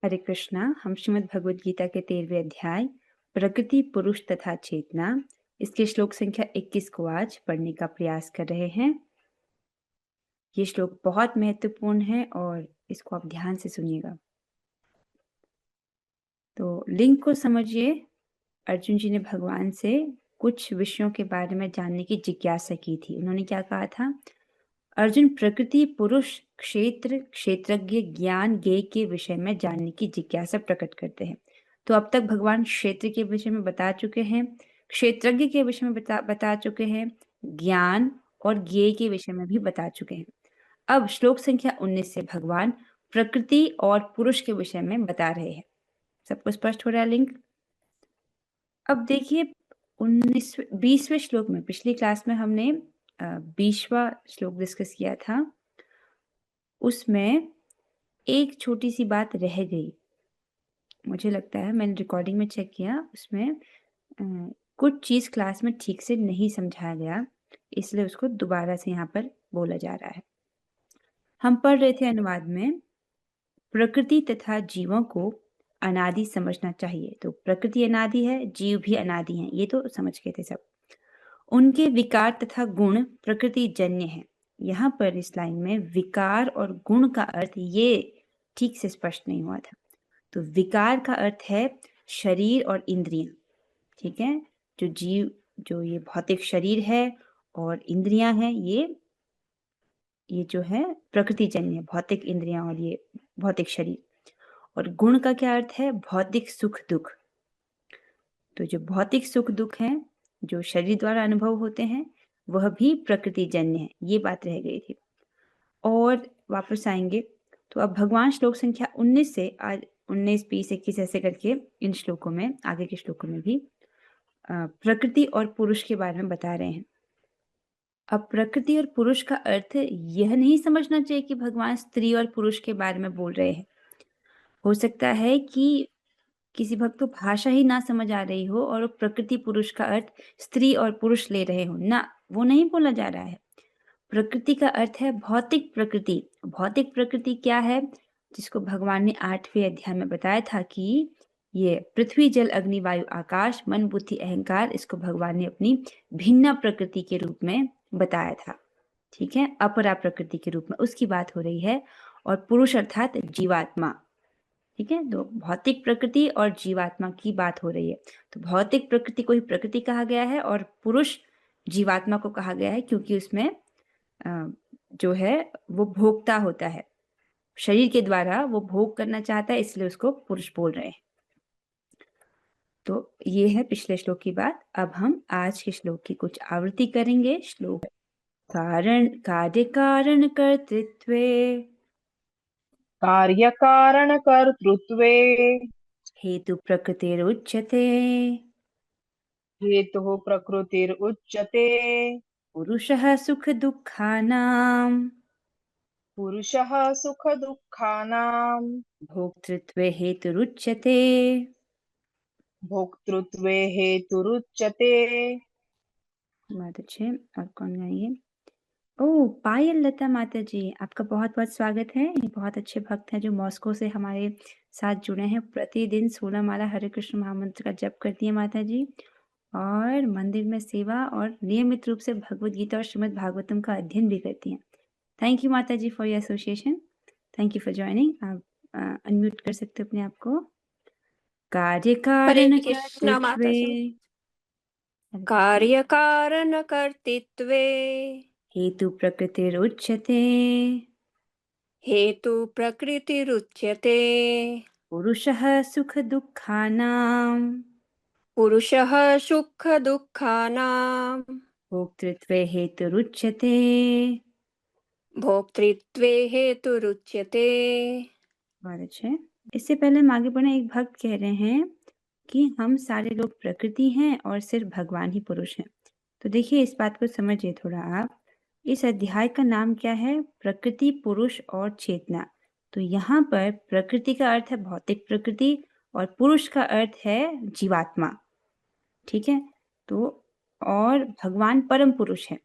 हरे कृष्णा। हम श्रीमद् भगवद गीता के 13वें अध्याय प्रकृति, पुरुष तथा चेतना, इसके श्लोक संख्या 21 को आज पढ़ने का प्रयास कर रहे हैं। ये श्लोक बहुत महत्वपूर्ण है और इसको आप ध्यान से सुनिएगा। तो लिंक को समझिए। अर्जुन जी ने भगवान से कुछ विषयों के बारे में जानने की जिज्ञासा की थी। उन्होंने क्या कहा था? अर्जुन, प्रकृति, पुरुष, क्षेत्र, क्षेत्रज्ञ, ज्ञान, ज्ञेय के विषय में जानने की जिज्ञासा प्रकट करते हैं। तो अब तक भगवान क्षेत्र के विषय में बता चुके हैं, क्षेत्रज्ञ के विषय में बता चुके हैं, ज्ञान और ज्ञेय के विषय में भी बता चुके हैं। अब श्लोक संख्या 19 से भगवान प्रकृति और पुरुष के विषय में बता रहे हैं। सबको स्पष्ट हो रहा है लिंक? अब देखिए 20वें श्लोक में, पिछली क्लास में हमने 20वां श्लोक डिस्कस किया था। उसमें एक छोटी सी बात रह गई। मुझे लगता है मैंने रिकॉर्डिंग में चेक किया, उसमें कुछ चीज क्लास में ठीक से नहीं समझाया गया, इसलिए उसको दोबारा से यहाँ पर बोला जा रहा है। हम पढ़ रहे थे अनुवाद में, प्रकृति तथा जीवों को अनादि समझना चाहिए। तो प्रकृति अनादि है, जीव भी अनादि हैं, ये तो समझ गए थे सब। उनके विकार तथा गुण प्रकृति जन्य है। यहाँ पर इस लाइन में विकार और गुण का अर्थ ये ठीक से स्पष्ट नहीं हुआ था। तो विकार का अर्थ है शरीर और इंद्रियां, ठीक है। जो जीव, जो ये भौतिक शरीर है और इंद्रियां हैं, ये जो है प्रकृति जन्य है, भौतिक इंद्रियां और ये भौतिक शरीर। और गुण का क्या अर्थ है? भौतिक सुख दुख। तो जो भौतिक सुख दुख हैं, जो शरीर द्वारा अनुभव होते हैं, वह भी प्रकृति जन्य है। ये बात रह गई थी। और वापस आएंगे तो अब भगवान श्लोक संख्या 19 से आज 19, 20, 21 ऐसे करके इन श्लोकों में, आगे के श्लोकों में भी प्रकृति और पुरुष के बारे में बता रहे हैं। अब प्रकृति और पुरुष का अर्थ यह नहीं समझना चाहिए कि भगवान स्त्री और पुरुष के बारे में बोल रहे हैं। हो सकता है कि किसी भक्त को भाषा ही ना समझ आ रही हो और प्रकृति पुरुष का अर्थ स्त्री और पुरुष ले रहे हो ना, वो नहीं बोला जा रहा है। प्रकृति का अर्थ है भौतिक प्रकृति। भौतिक प्रकृति क्या है? जिसको भगवान ने 8वें अध्याय में बताया था कि ये पृथ्वी, जल, अग्नि, वायु, आकाश, मन, बुद्धि, अहंकार, इसको भगवान ने अपनी भिन्न प्रकृति के रूप में बताया था, ठीक है। अपरा प्रकृति के रूप में उसकी बात हो रही है। और पुरुष अर्थात जीवात्मा, ठीक है। तो भौतिक प्रकृति और जीवात्मा की बात हो रही है। तो भौतिक प्रकृति को ही प्रकृति कहा गया है और पुरुष जीवात्मा को कहा गया है, क्योंकि उसमें जो है वो भोक्ता होता है, शरीर के द्वारा वो भोग करना चाहता है, इसलिए उसको पुरुष बोल रहे हैं। तो ये है पिछले श्लोक की बात। अब हम आज के श्लोक की कुछ आवृत्ति करेंगे। श्लोक कारण, कार्य कारण कर्तृत्वे, कार्य कारण कर्तृत्वे, हेतु प्रकृतिरुच्यते, हेतुः प्रकृतिरुच्यते, पुरुषः सुख दुःखानां, पुरुषः सुख दुःखानां, भोक्तृत्वे हेतुरुच्यते। भोक्तृत्वे हेतुरुच्यते। बहुत अच्छे। और कौन गाएंगे? ओह, पायल लता माता जी, आपका बहुत बहुत स्वागत है। ये बहुत अच्छे भक्त हैं जो मॉस्को से हमारे साथ जुड़े हैं। प्रतिदिन 16 माला हरे कृष्ण महामंत्र का जप करती हैं माता जी, और मंदिर में सेवा और नियमित रूप से भगवत गीता और श्रीमद् भागवतम का अध्ययन भी करती हैं। थैंक यू माता जी for your association. Thank you for joining. आप अनम्यूट कर सकते हो अपने आप को। कार्य हरे कारण कृष्ण माता जी। कर्तृत्वे, कार्य कारण कर्तृत्वे, हेतु प्रकृतिरुच्यते, हेतु प्रकृतिरुच्यते, पुरुषः सुख दुःखानां, पुरुषः सुख दुःखानां, भोक्तृत्वे हेतुरुच्यते। भोक्तृत्वे हेतुरुच्यते। बहुत अच्छे। इससे पहले हम आगे बढ़े, एक भक्त कह रहे हैं कि हम सारे लोग प्रकृति हैं और सिर्फ भगवान ही पुरुष हैं। तो देखिए, इस बात को समझिए थोड़ा आप। इस अध्याय का नाम क्या है? प्रकृति, पुरुष और चेतना। तो यहाँ पर प्रकृति का अर्थ है भौतिक प्रकृति और पुरुष का अर्थ है जीवात्मा, ठीक है। तो और भगवान परम पुरुष है।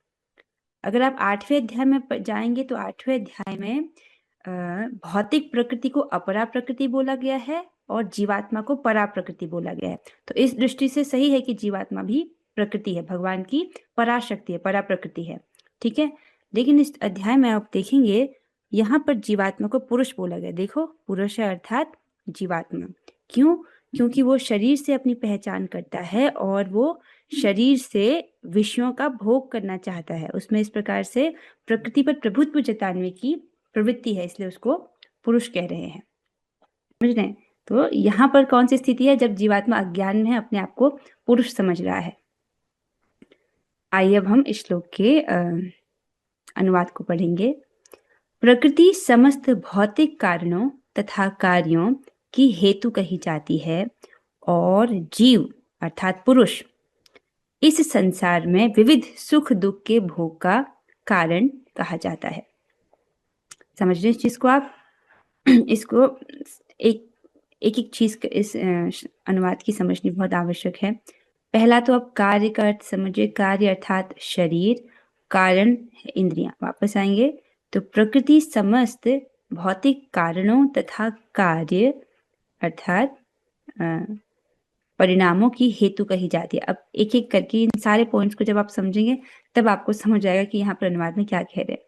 अगर आप 8वें अध्याय में जाएंगे तो 8वें अध्याय में भौतिक प्रकृति को अपरा प्रकृति बोला गया है और जीवात्मा को परा प्रकृति बोला गया है। तो इस दृष्टि से सही है कि जीवात्मा भी प्रकृति है, भगवान की पराशक्ति है, परा प्रकृति है। ठीक है, लेकिन इस अध्याय में आप देखेंगे यहाँ पर जीवात्मा को पुरुष बोला गया। देखो, पुरुष है अर्थात जीवात्मा। क्यों? क्योंकि वो शरीर से अपनी पहचान करता है और वो शरीर से विषयों का भोग करना चाहता है। उसमें इस प्रकार से प्रकृति पर प्रभुत्व जताने की प्रवृत्ति है, इसलिए उसको पुरुष कह रहे हैं। समझ रहे हैं? तो यहाँ पर कौन सी स्थिति है जब जीवात्मा अज्ञान में है, अपने आप को पुरुष समझ रहा है। आइए अब हम इस श्लोक के अनुवाद को पढ़ेंगे। प्रकृति समस्त भौतिक कारणों तथा कार्यों की हेतु कही जाती है और जीव अर्थात पुरुष इस संसार में विविध सुख दुख के भोग का कारण कहा जाता है। समझ रहे इस चीज को आप? इसको एक एक चीज इस अनुवाद की समझनी बहुत आवश्यक है। पहला तो आप कार्य का अर्थ समझिए। कार्य अर्थात शरीर, कारण है इंद्रियां। वापस आएंगे तो प्रकृति समस्त भौतिक कारणों तथा कार्य अर्थात परिणामों की हेतु कही जाती है। अब एक एक करके इन सारे पॉइंट्स को जब आप समझेंगे तब आपको समझ आएगा कि यहाँ पर अनुवाद में क्या कह रहे हैं।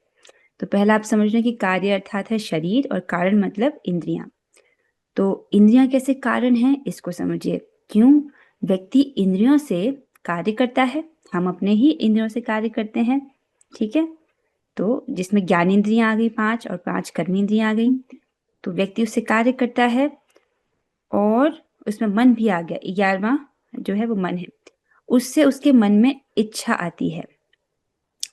तो पहला आप समझ लें कि कार्य अर्थात है शरीर और कारण मतलब इंद्रियां। तो इंद्रियां कैसे कारण हैं इसको समझिए। क्यों? व्यक्ति इंद्रियों से कार्य करता है, हम अपने ही इंद्रियों से कार्य करते हैं। ठीक है, तो जिसमें ज्ञान इंद्रियां आ गई 5 और 5 कर्म इंद्रियां आ गई, तो व्यक्ति उससे कार्य करता है और उसमें मन भी आ गया। 11वां जो है वो मन है, उससे उसके मन में इच्छा आती है।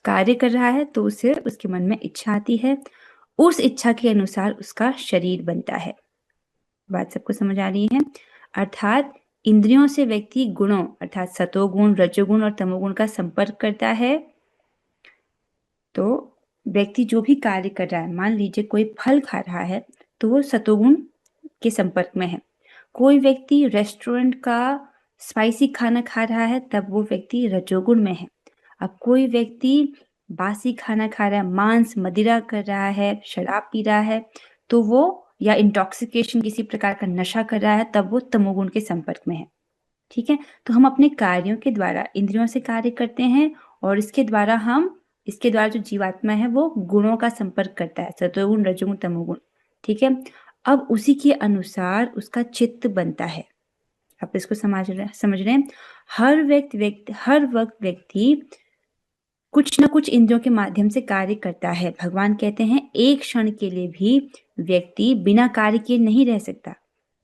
कार्य कर रहा है तो उससे उसके मन में इच्छा आती है, उस इच्छा के अनुसार उसका शरीर बनता है। बात सबको समझ आ रही है? अर्थात इंद्रियों से व्यक्ति गुणों अर्थात सतोगुण, रजोगुण और तमोगुण का संपर्क करता है। तो व्यक्ति जो भी कार्य कर रहा है, मान लीजिए कोई फल खा रहा है तो वो सतोगुण के संपर्क में है। कोई व्यक्ति रेस्टोरेंट का स्पाइसी खाना खा रहा है तब वो व्यक्ति रजोगुण में है। अब कोई व्यक्ति बासी खाना खा रहा है, मांस मदिरा कर रहा है, शराब पी रहा है, तो वो या इंटॉक्सिकेशन किसी प्रकार का नशा कर रहा है, तब वो तमोगुण के संपर्क में है। ठीक है, तो हम अपने कार्यों के द्वारा इंद्रियों से कार्य करते हैं और इसके द्वारा जो जीवात्मा है वो गुणों का संपर्क करता है, सतोगुण, रजोगुण, तमोगुण। ठीक है, अब उसी के अनुसार उसका चित्त बनता है। आप इसको समझ रहे हैं? हर वक्त व्यक्ति कुछ ना कुछ इंद्रियों के माध्यम से कार्य करता है। भगवान कहते हैं एक क्षण के लिए भी व्यक्ति बिना कार्य किए नहीं रह सकता।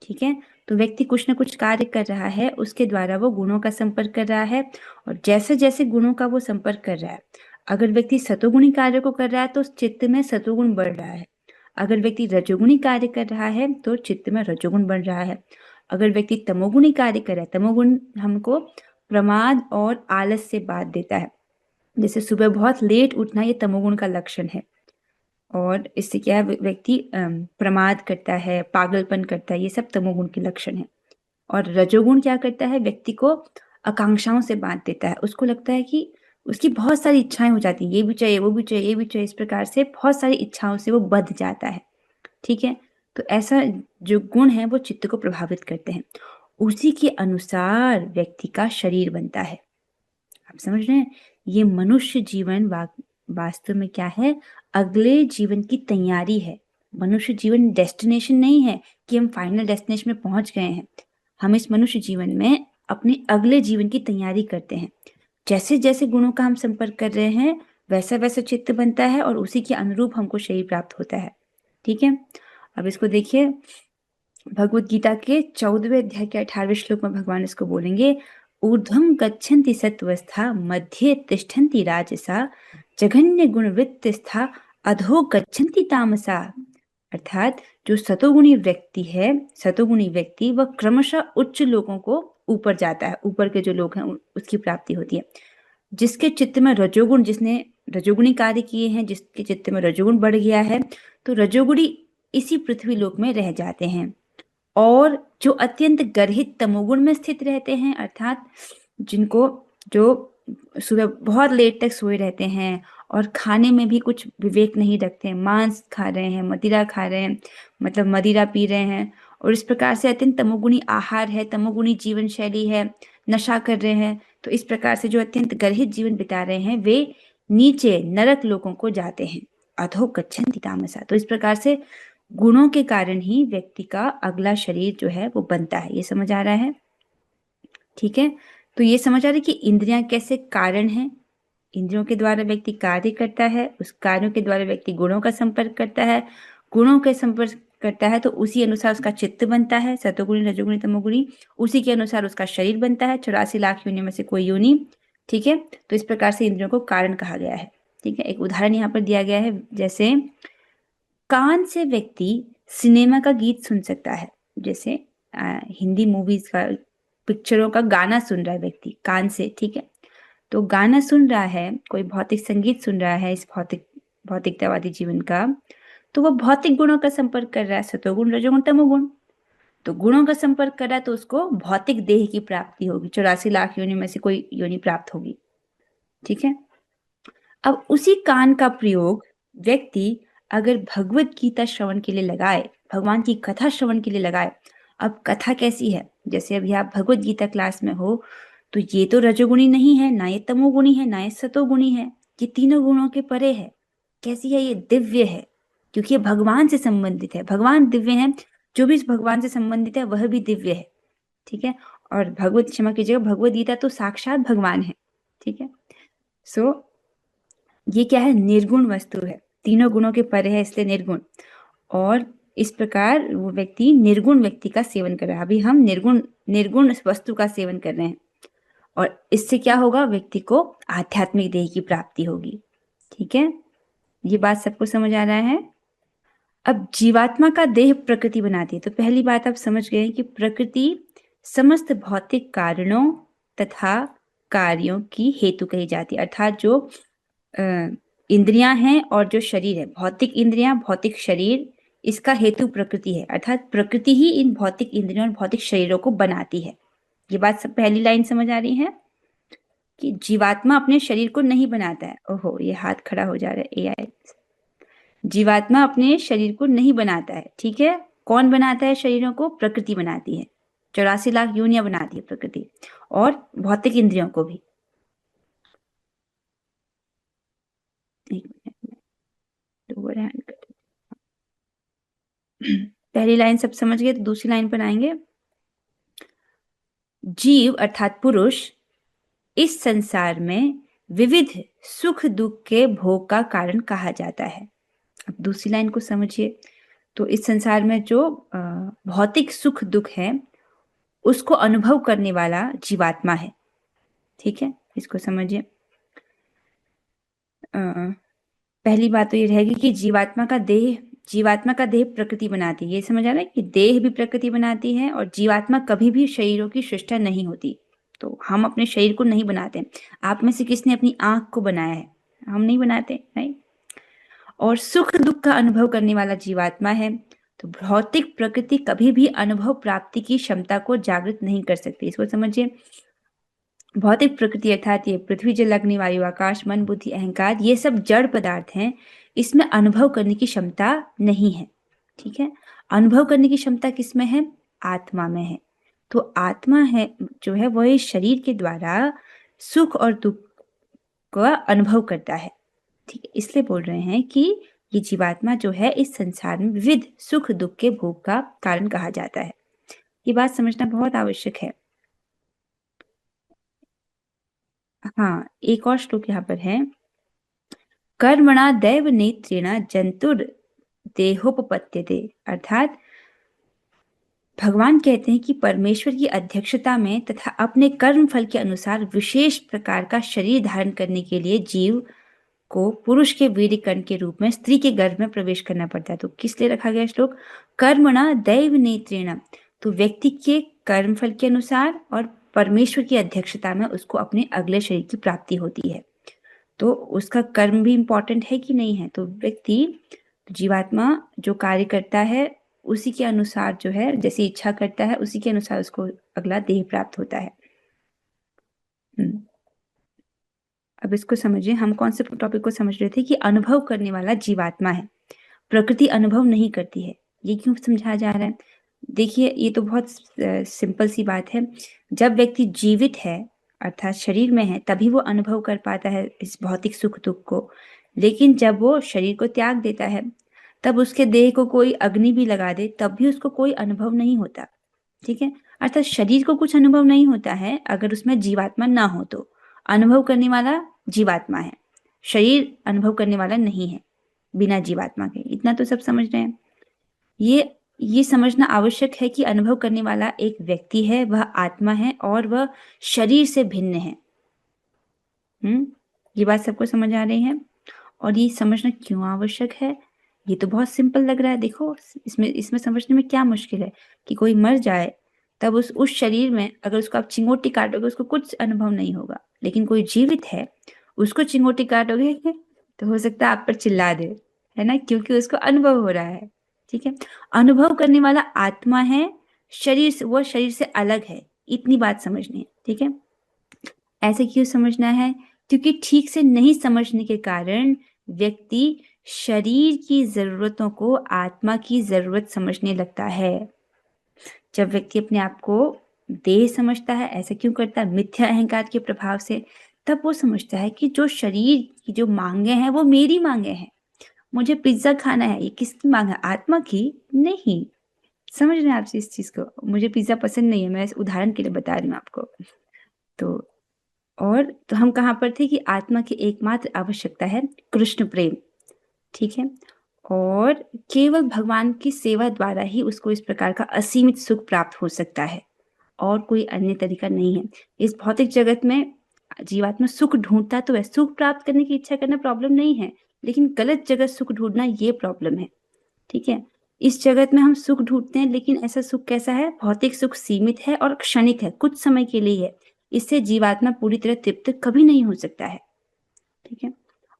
ठीक है, तो व्यक्ति कुछ ना कुछ कार्य कर रहा है, उसके द्वारा वो गुणों का संपर्क कर रहा है और जैसे जैसे गुणों का वो संपर्क कर रहा है, अगर व्यक्ति सतोगुणी कार्य को कर रहा है तो चित्त में सतोगुण बढ़ रहा है। अगर व्यक्ति रजोगुणी कार्य कर रहा है तो चित्त में रजोगुण बढ़ रहा है। अगर व्यक्ति तमोगुणी कार्य कर रहा है, तमोगुण हमको प्रमाद और आलस से बात देता है। जैसे सुबह बहुत लेट उठना, ये तमोगुण का लक्षण है और इससे क्या व्यक्ति प्रमाद करता है, पागलपन करता है, ये सब तमोगुण के लक्षण है। और रजोगुण क्या करता है? व्यक्ति को आकांक्षाओं से बांध देता है। उसको लगता है कि उसकी बहुत सारी इच्छाएं हो जाती हैं, ये भी चाहिए, वो भी चाहिए, ये भी चाहिए। इस प्रकार से बहुत सारी इच्छाओं से वो बंध जाता है। ठीक है, तो ऐसा जो गुण है वो चित्त को प्रभावित करते हैं। उसी के अनुसार व्यक्ति का शरीर बनता है। आप समझ रहे हैं? ये मनुष्य जीवन वास्तव में क्या है? अगले जीवन की तैयारी है। मनुष्य जीवन डेस्टिनेशन नहीं है कि हम फाइनल डेस्टिनेशन में पहुंच गए हैं। हम इस मनुष्य जीवन में अपने अगले जीवन की तैयारी करते हैं। जैसे जैसे गुणों का हम संपर्क कर रहे हैं वैसा वैसा चित्त बनता है और उसी के अनुरूप हमको शरीर प्राप्त होता है। ठीक है, अब इसको देखिए। भगवत गीता के 14वें अध्याय के 18वें श्लोक में भगवान इसको बोलेंगे, ऊर्ध्वं गच्छन्ति सत्वस्था मध्ये तिष्ठन्ति राजसा जघन्य गुणवृत्तिस्था अधो गच्छन्ति तामसा। अर्थात जो सतोगुणी व्यक्ति वह क्रमशः उच्च लोगों को ऊपर जाता है, ऊपर के जो लोग हैं उसकी प्राप्ति होती है। जिसके चित्त में रजोगुण, जिसने रजोगुणी कार्य किए हैं, जिसके चित्त में रजोगुण बढ़ गया है, तो रजोगुणी इसी पृथ्वी लोक में रह जाते हैं। और जो अत्यंत गर्हित तमोगुण में स्थित रहते हैं, अर्थात जो सुबह बहुत लेट तक सोए रहते हैं और खाने में भी कुछ विवेक नहीं रखते हैं, मांस खा रहे हैं, मदिरा खा रहे हैं, मतलब मदिरा पी रहे हैं, और इस प्रकार से अत्यंत तमोगुणी आहार है, तमोगुणी जीवन शैली है, नशा कर रहे हैं। तो इस प्रकार से जो अत्यंत गर्हित जीवन बिता रहे हैं वे नीचे नरक लोकों को जाते हैं, अधो गच्छन्ति तामसा। तो इस प्रकार से गुणों के कारण ही व्यक्ति का अगला शरीर जो है वो बनता है। ये समझ आ रहा है? ठीक है, तो ये समझ आ रहा है कि इंद्रियां कैसे कारण हैं। इंद्रियों के द्वारा व्यक्ति कार्य करता है, उस कार्यों के द्वारा व्यक्ति गुणों का संपर्क करता है, गुणों के संपर्क करता है तो उसी अनुसार उसका चित्त बनता है, सतोगुणी रजोगुणी तमोगुणी, उसी के अनुसार उसका शरीर बनता है, 84 लाख योनि में से कोई योनि। ठीक है, तो इस प्रकार से इंद्रियों को कारण कहा गया है। ठीक है, एक उदाहरण यहाँ पर दिया गया है, जैसे कान से व्यक्ति सिनेमा का गीत सुन सकता है, जैसे हिंदी मूवीज का, पिक्चरों का गाना सुन रहा है व्यक्ति कान से। ठीक है, तो गाना सुन रहा है, कोई भौतिक संगीत सुन रहा है इस भौतिकतावादी जीवन का, तो वह भौतिक गुणों का संपर्क कर रहा है, सतोगुण रजोगुण तमोगुण। तो गुणों का संपर्क कर रहा है तो उसको भौतिक देह की प्राप्ति होगी, 84 लाख योनि में से कोई योनि प्राप्त होगी। ठीक है, अब उसी कान का प्रयोग व्यक्ति अगर भगवत गीता श्रवण के लिए लगाए, भगवान की कथा श्रवण के लिए लगाए। अब कथा कैसी है, जैसे अभी आप भगवत गीता क्लास में हो, तो ये तो रजोगुणी नहीं है, ना ये तमोगुणी है, ना ये सतोगुणी है, ये तीनों गुणों के परे है। कैसी है? ये दिव्य है, क्योंकि ये भगवान से संबंधित है। भगवान दिव्य है, जो भी इस भगवान से संबंधित है वह भी दिव्य है। ठीक है, और भगवत, क्षमा कीजिएगा, भगवत गीता तो साक्षात भगवान है। ठीक है, सो ये क्या है? निर्गुण वस्तु है, तीनों गुणों के परे है, इसलिए निर्गुण। और इस प्रकार वो व्यक्ति निर्गुण व्यक्ति का सेवन कर रहा है। अभी हम निर्गुण निर्गुण वस्तु का सेवन कर रहे हैं, और इससे क्या होगा? व्यक्ति को आध्यात्मिक देह की प्राप्ति होगी। ठीक है, ये बात सबको समझ आ रहा है? अब जीवात्मा का देह प्रकृति बनाती है। तो पहली बात आप समझ गए कि प्रकृति समस्त भौतिक कारणों तथा कार्यों की हेतु कही जाती है, अर्थात जो इंद्रियां हैं और जो शरीर है, भौतिक इंद्रियां भौतिक शरीर, इसका हेतु प्रकृति है, अर्थात प्रकृति ही इन भौतिक इंद्रियों और भौतिक शरीरों को बनाती है। ये बात सब पहली लाइन समझ आ रही है कि जीवात्मा अपने शरीर को नहीं बनाता है। ओहो, ये हाथ खड़ा हो जा रहा है एआई। जीवात्मा अपने शरीर को नहीं बनाता है। ठीक है, कौन बनाता है शरीरों को? प्रकृति बनाती है, 84 लाख योनियां बनाती है प्रकृति, और भौतिक इंद्रियों को भी। एक मिनट, लोअर हैंड कर। पहली लाइन सब समझ गए, तो दूसरी लाइन पर आएंगे। जीव अर्थात पुरुष इस संसार में विविध सुख दुख के भोग का कारण कहा जाता है। अब दूसरी लाइन को समझिए। तो इस संसार में जो भौतिक सुख दुख है उसको अनुभव करने वाला जीवात्मा है। ठीक है, इसको समझिए। पहली बात तो ये रहेगी कि जीवात्मा का देह प्रकृति बनाती है। ये समझ आ रहा है कि देह भी प्रकृति बनाती है, और जीवात्मा कभी भी शरीरों की सृष्टा नहीं होती। तो हम अपने शरीर को नहीं बनाते। आप में से किसने अपनी आंख को बनाया है? हम नहीं बनाते, राइट। और सुख दुख का अनुभव करने वाला जीवात्मा है। तो भौतिक प्रकृति कभी भी अनुभव प्राप्ति की क्षमता को जागृत नहीं कर सकती। इसको समझिए। भौतिक प्रकृति अर्थात ये पृथ्वी जल अग्नि वायु आकाश मन बुद्धि अहंकार, ये सब जड़ पदार्थ हैं, इसमें अनुभव करने की क्षमता नहीं है। ठीक है, अनुभव करने की क्षमता किसमें है? आत्मा में है। तो आत्मा है जो है वह इस शरीर के द्वारा सुख और दुख का अनुभव करता है। ठीक है, इसलिए बोल रहे हैं कि ये जीवात्मा जो है इस संसार में विविध सुख दुख के भोग का कारण कहा जाता है। ये बात समझना बहुत आवश्यक है। हाँ, एक और श्लोक यहाँ पर है। कर्मणा दैव नेत्रेण जंतुर देहोपपत्यते, अर्थात भगवान कहते हैं कि परमेश्वर की अध्यक्षता में तथा अपने कर्म फल के अनुसार विशेष प्रकार का शरीर धारण करने के लिए जीव को पुरुष के वीर्य कण के रूप में स्त्री के गर्भ में प्रवेश करना पड़ता है। तो किस लिए रखा गया श्लोक? कर्मणा दैव नेत्रेण, तो व्यक्ति के कर्मफल के अनुसार और परमेश्वर की अध्यक्षता में उसको अपने अगले शरीर की प्राप्ति होती है। तो उसका कर्म भी इंपॉर्टेंट है कि नहीं है? तो व्यक्ति, जीवात्मा जो कार्य करता है उसी के अनुसार जो है, जैसी इच्छा करता है उसी के अनुसार उसको अगला देह प्राप्त होता है। अब इसको समझिए, हम कौन से टॉपिक को समझ रहे थे कि अनुभव करने वाला जीवात्मा है, प्रकृति अनुभव नहीं करती है। ये क्यों समझाया जा रहा है? देखिए, ये तो बहुत सिंपल सी बात है। जब व्यक्ति जीवित है अर्थात शरीर में है, तभी वो अनुभव कर पाता है इस भौतिक सुख दुख को। लेकिन जब वो शरीर को त्याग देता है, तब उसके देह को कोई अग्नि भी लगा दे, तब भी उसको कोई अनुभव नहीं होता। ठीक है, अर्थात शरीर को कुछ अनुभव नहीं होता है अगर उसमें जीवात्मा ना हो तो। अनुभव करने वाला जीवात्मा है, शरीर अनुभव करने वाला नहीं है बिना जीवात्मा के। इतना तो सब समझ रहे हैं। ये समझना आवश्यक है कि अनुभव करने वाला एक व्यक्ति है, वह आत्मा है और वह शरीर से भिन्न है। ये बात सबको समझ आ रही है? और ये समझना क्यों आवश्यक है? ये तो बहुत सिंपल लग रहा है। देखो, इसमें समझने में क्या मुश्किल है कि कोई मर जाए, तब उस शरीर में अगर उसको आप चिंगोटी काटोगे, उसको कुछ अनुभव नहीं होगा। लेकिन कोई जीवित है, उसको चिंगोटी काटोगे तो हो सकता है आप पर चिल्ला दे, है ना, क्योंकि उसको अनुभव हो रहा है। ठीक है, अनुभव करने वाला आत्मा है, वो शरीर से अलग है। इतनी बात समझनी है। ठीक है, ऐसे क्यों समझना है? क्योंकि ठीक से नहीं समझने के कारण व्यक्ति शरीर की जरूरतों को आत्मा की जरूरत समझने लगता है। जब व्यक्ति अपने आप को देह समझता है, ऐसा क्यों करता है? मिथ्या अहंकार के प्रभाव से। तब वो समझता है कि जो शरीर की जो मांगे हैं वो मेरी मांगे हैं। मुझे पिज्जा खाना है, ये किसकी मांग है? आत्मा की नहीं। समझ रहे हैं आप इस चीज को? मुझे पिज्जा पसंद नहीं है, मैं उदाहरण के लिए बता रही हूँ आपको। तो हम कहाँ पर थे कि आत्मा की एकमात्र आवश्यकता है कृष्ण प्रेम। ठीक है, और केवल भगवान की सेवा द्वारा ही उसको इस प्रकार का असीमित सुख प्राप्त हो सकता है, और कोई अन्य तरीका नहीं है। इस भौतिक जगत में जीवात्मा सुख ढूंढता तो है, सुख प्राप्त करने की इच्छा करना प्रॉब्लम नहीं है, लेकिन गलत जगह सुख ढूंढना ये प्रॉब्लम है। ठीक है, इस जगत में हम सुख ढूंढते हैं, लेकिन ऐसा सुख कैसा है? भौतिक सुख सीमित है और क्षणिक है, कुछ समय के लिए है। इससे जीवात्मा पूरी तरह तृप्त कभी नहीं हो सकता है। ठीक है,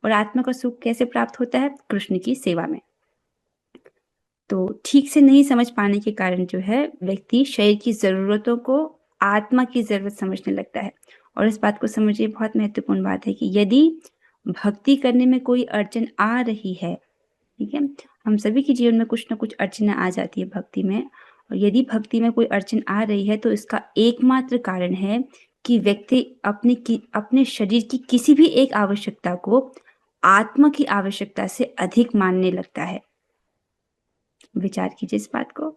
और आत्मा का सुख कैसे प्राप्त होता है? कृष्ण की सेवा में। तो ठीक से नहीं समझ पाने के कारण जो है व्यक्ति शरीर की जरूरतों को आत्मा की जरूरत समझने लगता है। और इस बात को समझिए, बहुत महत्वपूर्ण बात है कि यदि भक्ति करने में कोई अड़चन आ रही है, ठीक है, हम सभी के जीवन में कुछ ना कुछ अड़चनें आ जाती है भक्ति में, और यदि भक्ति में कोई अड़चन आ रही है तो इसका एकमात्र कारण है कि व्यक्ति अपने शरीर की किसी भी एक आवश्यकता को आत्मा की आवश्यकता से अधिक मानने लगता है। विचार कीजिए इस बात को।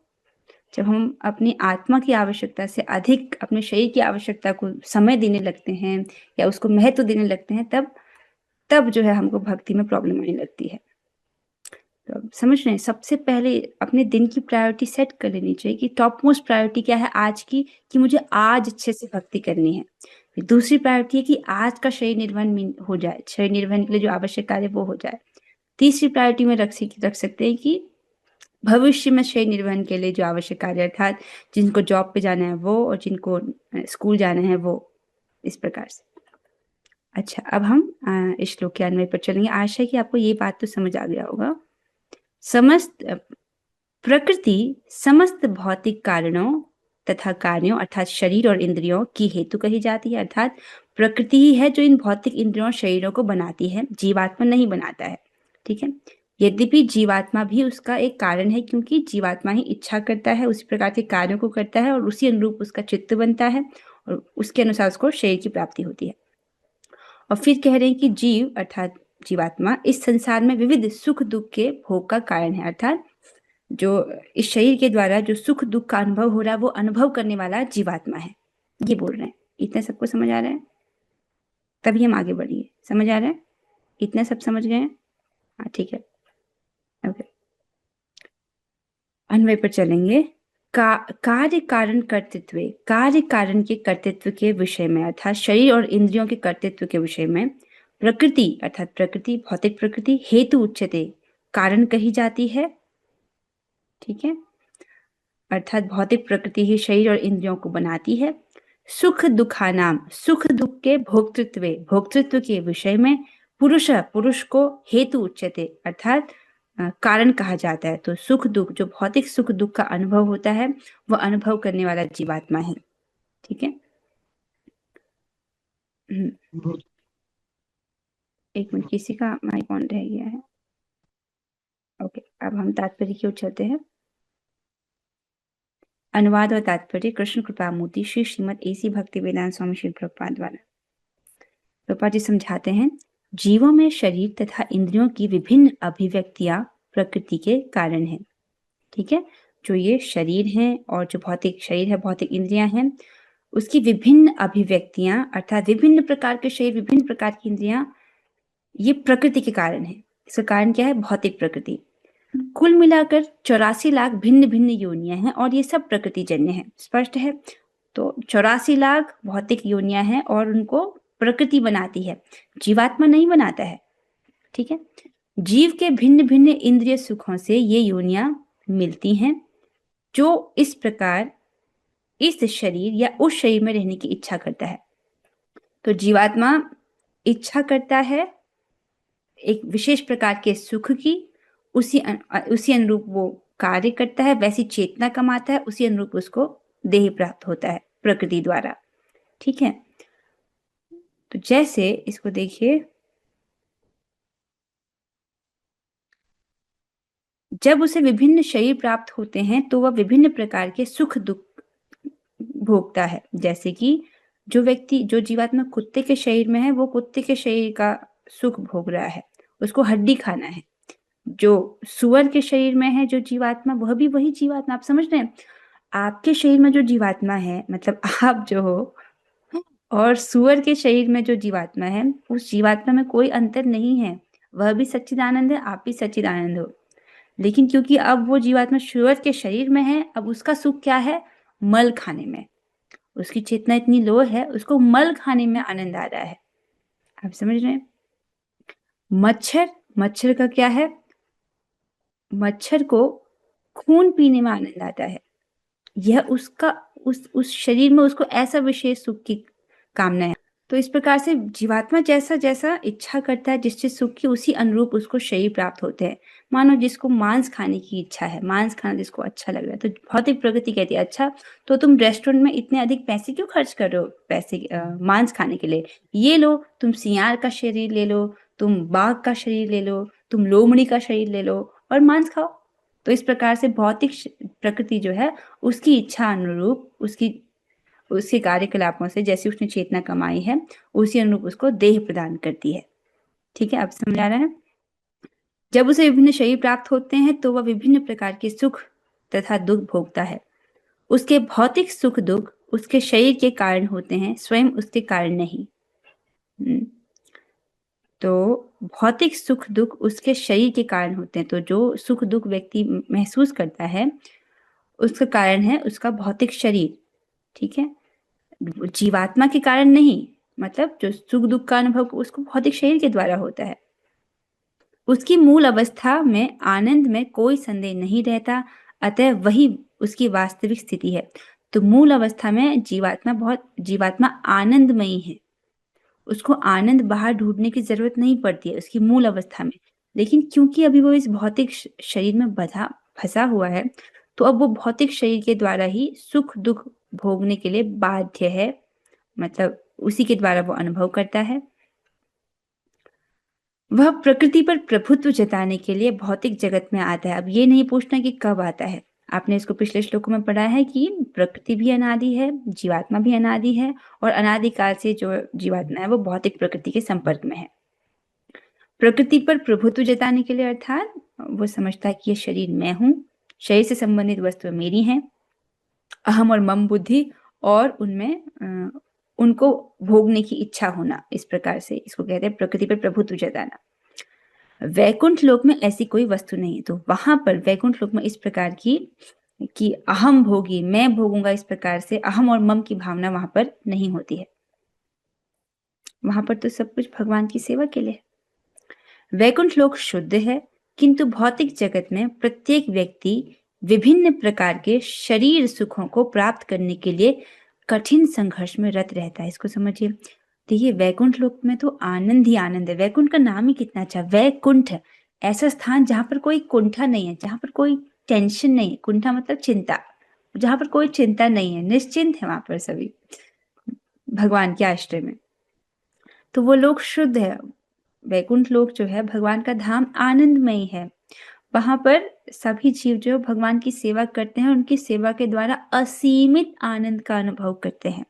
जब हम अपनी आत्मा की आवश्यकता से अधिक अपने शरीर की आवश्यकता को समय देने लगते हैं या उसको महत्व देने लगते हैं, तब जो है हमको भक्ति में प्रॉब्लम आने लगती है। तो अब समझ रहे हैं, सबसे पहले अपने दिन की प्रायोरिटी सेट कर लेनी चाहिए कि टॉप मोस्ट प्रायोरिटी क्या है आज की, कि मुझे आज अच्छे से भक्ति करनी है। फिर दूसरी प्रायोरिटी है कि आज का शरीर निर्वहन हो जाए, शरीर निर्वहन के लिए जो आवश्यक कार्य वो हो जाए। तीसरी प्रायोरिटी में रख सकते हैं कि भविष्य में शरीर निर्वहन के लिए जो आवश्यक कार्य, अर्थात जिनको जॉब पे जाना है वो, और जिनको स्कूल जाना है वो, इस प्रकार से। अच्छा, अब हम इस श्लोक के अन्वय पर चलेंगे। आशा है कि आपको ये बात तो समझ आ गया होगा। प्रकृति समस्त भौतिक कारणों तथा कार्यों अर्थात शरीर और इंद्रियों की हेतु कही जाती है। अर्थात प्रकृति ही है जो इन भौतिक इंद्रियों और शरीरों को बनाती है, जीवात्मा नहीं बनाता है। ठीक है, यद्यपि जीवात्मा भी उसका एक कारण है, क्योंकि जीवात्मा ही इच्छा करता है, उसी प्रकार के कार्यों को करता है और उसी अनुरूप उसका चित्त बनता है और उसके अनुसार उसको शरीर की प्राप्ति होती है। और फिर कह रहे हैं कि जीव अर्थात जीवात्मा इस संसार में विविध सुख दुख के भोग का कारण है। अर्थात जो इस शरीर के द्वारा जो सुख दुख का अनुभव हो रहा है वो अनुभव करने वाला जीवात्मा है, ये बोल रहे हैं। इतना सबको समझ आ रहा है? तभी हम आगे बढ़िए। समझ आ रहा है? इतना सब समझ गए हैं? हाँ, ठीक है, ओके। अन्वय पर चलेंगे। कार्य कारण के कर्तृत्व के विषय में अर्थात शरीर और इंद्रियों के कर्तृत्व के विषय में प्रकृति अर्थात प्रकृति भौतिक प्रकृति हेतु उच्यते कारण कही जाती है। ठीक है, अर्थात भौतिक प्रकृति ही शरीर और इंद्रियों को बनाती है। सुख दुखानाम सुख दुख के भोक्तृत्व के विषय में पुरुष को हेतु उच्यते अर्थात कारण कहा जाता है। तो सुख दुख, जो भौतिक सुख दुख का अनुभव होता है, वो अनुभव करने वाला जीवात्मा है। ठीक है, एक मिनट, किसी का माइक ऑन रह गया है। ओके, अब हम तात्पर्य की ओर चलते हैं। अनुवाद और तात्पर्य कृष्ण कृपा मूर्ति श्री श्रीमद एसी भक्ति वेदांत स्वामी श्री प्रभुपाद द्वारा। प्रभुपाद जी समझाते हैं, जीवों में शरीर तथा इंद्रियों की विभिन्न अभिव्यक्तियां प्रकृति के कारण हैं। ठीक है, जो ये शरीर है और जो भौतिक शरीर है, भौतिक इंद्रियां हैं, उसकी विभिन्न अभिव्यक्तियां अर्थात विभिन्न प्रकार के शरीर, विभिन्न प्रकार की इंद्रियां, ये प्रकृति के कारण है। इसका कारण क्या है? भौतिक प्रकृति। कुल मिलाकर 84 लाख भिन्न भिन्न योनियां हैं और ये सब प्रकृति जन्य है। स्पष्ट है? तो 84 लाख भौतिक योनियां हैं और उनको प्रकृति बनाती है, जीवात्मा नहीं बनाता है। ठीक है, जीव के भिन्न भिन्न इंद्रिय सुखों से ये योनियां मिलती हैं, जो इस प्रकार इस शरीर या उस शरीर में रहने की इच्छा करता है। तो जीवात्मा इच्छा करता है एक विशेष प्रकार के सुख की, उसी अनुरूप वो कार्य करता है, वैसी चेतना कमाता है, उसी अनुरूप उसको देह प्राप्त होता है प्रकृति द्वारा। ठीक है, तो जैसे इसको देखिए, जब उसे विभिन्न शरीर प्राप्त होते हैं तो वह विभिन्न प्रकार के सुख दुख भोगता है। जैसे कि जो व्यक्ति, जो जीवात्मा कुत्ते के शरीर में है, वो कुत्ते के शरीर का सुख भोग रहा है, उसको हड्डी खाना है। जो सुअर के शरीर में है जो जीवात्मा, वह भी वही जीवात्मा। आप समझ रहे हैं? आपके शरीर में जो जीवात्मा है, मतलब आप जो हो, और सुअर के शरीर में जो जीवात्मा है, उस जीवात्मा में कोई अंतर नहीं है। वह भी सच्चिदानंद है, आप भी सच्चिदानंद हो। लेकिन क्योंकि अब वो जीवात्मा सुअर के शरीर में है, अब उसका सुख क्या है? मल खाने में। उसकी चेतना इतनी लो है, उसको मल खाने में आनंद आ रहा है। आप समझ रहे हैं? मच्छर का क्या है? मच्छर को खून पीने में आनंद आता है। यह उसका उस शरीर में उसको ऐसा विशेष सुख की कामना है। तो इस प्रकार से जीवात्मा जैसा जैसा इच्छा करता है जिस चीज सुख की, उसी अनुरूप उसको शरीर प्राप्त होते हैं। मानो जिसको मांस खाने की इच्छा है, मांस खाना जिसको अच्छा लग रहा है, तो भौतिक प्रकृति कहती है, अच्छा तो तुम रेस्टोरेंट में इतने अधिक पैसे क्यों खर्च कर रहे हो पैसे मांस खाने के लिए? ये लो, तुम सियार का शरीर ले लो, तुम बाघ का शरीर ले लो, तुम लोमड़ी का शरीर ले लो और मांस खाओ। तो इस प्रकार से भौतिक प्रकृति जो है, उसकी इच्छा अनुरूप, उसके कार्यकलापों से जैसे उसने चेतना कमाई है, उसी अनुरूप उसको देह प्रदान करती है। ठीक है, अब समझ आ रहा है? जब उसे विभिन्न शरीर प्राप्त होते हैं तो वह विभिन्न प्रकार के सुख तथा दुख भोगता है। उसके भौतिक सुख दुख उसके शरीर के कारण होते हैं, स्वयं उसके कारण नहीं। तो भौतिक सुख दुख उसके शरीर के कारण होते हैं। तो जो सुख दुख व्यक्ति महसूस करता है, उसका कारण है उसका भौतिक शरीर। ठीक है, जीवात्मा के कारण नहीं। मतलब जो सुख दुख का अनुभव उसको भौतिक शरीर के द्वारा होता है। उसकी मूल अवस्था में आनंद में कोई संदेह नहीं रहता, अतः वही उसकी वास्तविक स्थिति है। तो मूल अवस्था में जीवात्मा आनंदमयी है, उसको आनंद बाहर ढूंढने की जरूरत नहीं पड़ती है उसकी मूल अवस्था में। लेकिन क्योंकि अभी वो इस भौतिक शरीर में फंसा हुआ है, तो अब वो भौतिक शरीर के द्वारा ही सुख दुख भोगने के लिए बाध्य है, मतलब उसी के द्वारा वो अनुभव करता है। वह प्रकृति पर प्रभुत्व जताने के लिए भौतिक जगत में आता है। अब ये नहीं पूछना कि कब आता है, आपने इसको पिछले श्लोकों में पढ़ा है कि प्रकृति भी अनादि है, जीवात्मा भी अनादि है, और अनादिकाल से जो जीवात्मा है वो भौतिक प्रकृति के संपर्क में है। प्रकृति पर प्रभुत्व जताने के लिए अर्थात वो समझता है कि ये शरीर मैं हूं, शरीर से संबंधित वस्तुएं मेरी हैं, अहम और मम बुद्धि, और उनमें उनको भोगने की इच्छा होना। इस प्रकार से इसको कहते हैं प्रकृति पर प्रभुत्व जताना। वैकुंठ लोक में ऐसी कोई वस्तु नहीं है। तो वहां पर वैकुंठ लोक में इस प्रकार की कि अहम भोगी, मैं भोगूंगा, इस प्रकार से अहम और मम की भावना वहां पर नहीं होती है। वहां पर तो सब कुछ भगवान की सेवा के लिए। वैकुंठ लोक शुद्ध है, किंतु भौतिक जगत में प्रत्येक व्यक्ति विभिन्न प्रकार के शरीर सुखों को प्राप्त करने के लिए कठिन संघर्ष में रत रहता है। इसको समझिए। देखिए, वैकुंठ लोक में तो आनंद ही आनंद है। वैकुंठ का नाम ही कितना अच्छा, वैकुंठ, ऐसा स्थान जहां पर कोई कुंठा नहीं है, जहां पर कोई टेंशन नहीं है। कुंठा मतलब चिंता, जहां पर कोई चिंता नहीं है, निश्चिंत है वहां पर सभी भगवान के आश्रय में। तो वो लोग शुद्ध है, वैकुंठ लोक जो है भगवान का धाम आनंदमय है। वहां पर सभी जीव जो भगवान की सेवा करते हैं, उनकी सेवा के द्वारा असीमित आनंद का अनुभव करते हैं।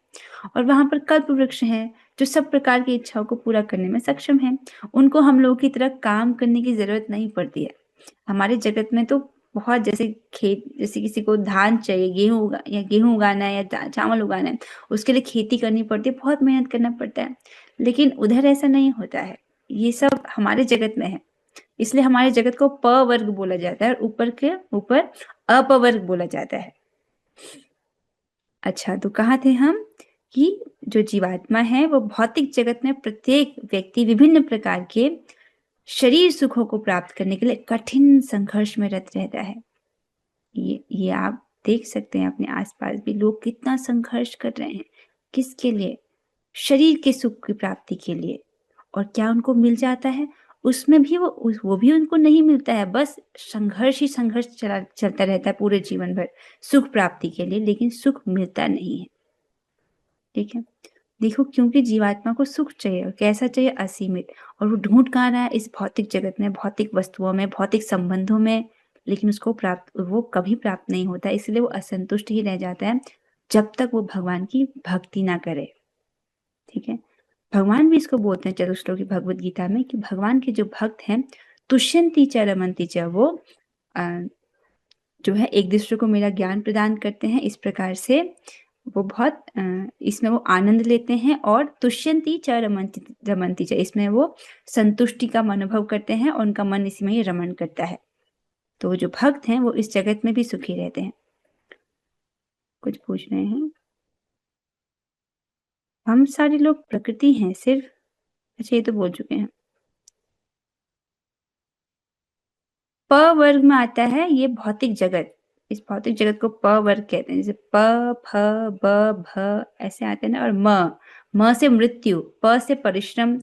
और वहां पर कल्प वृक्ष हैं जो सब प्रकार की इच्छाओं को पूरा करने में सक्षम हैं। उनको हम लोगों की तरह काम करने की जरूरत नहीं पड़ती है। हमारे जगत में तो बहुत, जैसे खेत, जैसे किसी को धान चाहिए, गेहूं उगाना है या चावल उगाना है, उसके लिए खेती करनी पड़ती है, बहुत मेहनत करना पड़ता है। लेकिन उधर ऐसा नहीं होता है। ये सब हमारे जगत में है, इसलिए हमारे जगत को प वर्ग बोला जाता है और ऊपर के ऊपर अपवर्ग बोला जाता है। अच्छा, तो कहाँ थे हम कि जो जीवात्मा है वो भौतिक जगत में प्रत्येक व्यक्ति विभिन्न प्रकार के शरीर सुखों को प्राप्त करने के लिए कठिन संघर्ष में रत रहता है। ये आप देख सकते हैं अपने आसपास भी, लोग कितना संघर्ष कर रहे हैं। किसके लिए? शरीर के सुख की प्राप्ति के लिए। और क्या उनको मिल जाता है? उसमें भी वो भी उनको नहीं मिलता है। बस संघर्ष ही संघर्ष चलता रहता है पूरे जीवन भर सुख प्राप्ति के लिए, लेकिन सुख मिलता नहीं है। ठीक है, देखो, क्योंकि जीवात्मा को सुख चाहिए। और कैसा चाहिए? असीमित। और वो ढूंढ कहाँ रहा है? इस भौतिक जगत में, भौतिक वस्तुओं में, भौतिक संबंधों में। लेकिन उसको वो कभी प्राप्त नहीं होता, इसलिए वो असंतुष्ट ही रह जाता है जब तक वो भगवान की भक्ति ना करे। ठीक है, भगवान भी इसको बोलते हैं चतुश्लोकी भगवत गीता में कि भगवान के जो भक्त हैं, तुष्यंती च रमंती च, वो जो है एक दूसरे को मेरा ज्ञान प्रदान करते हैं। इस प्रकार से वो बहुत इसमें वो आनंद लेते हैं। और तुष्यंती च रमंती च, इसमें वो संतुष्टि का अनुभव करते हैं और उनका मन इसी में ही रमण करता है। तो जो भक्त हैं वो इस जगत में भी सुखी रहते हैं। कुछ पूछ रहे हैं? हम सारे लोग प्रकृति हैं सिर्फ। अच्छा, ये तो बोल चुके हैं। प वर्ग में आता है ये भौतिक जगत। इस भौतिक जगत को प वर्ग कहते हैं। जैसे प, फ, ब, भ ऐसे आते हैं ना। और म से मृत्यु, प से परिश्रम,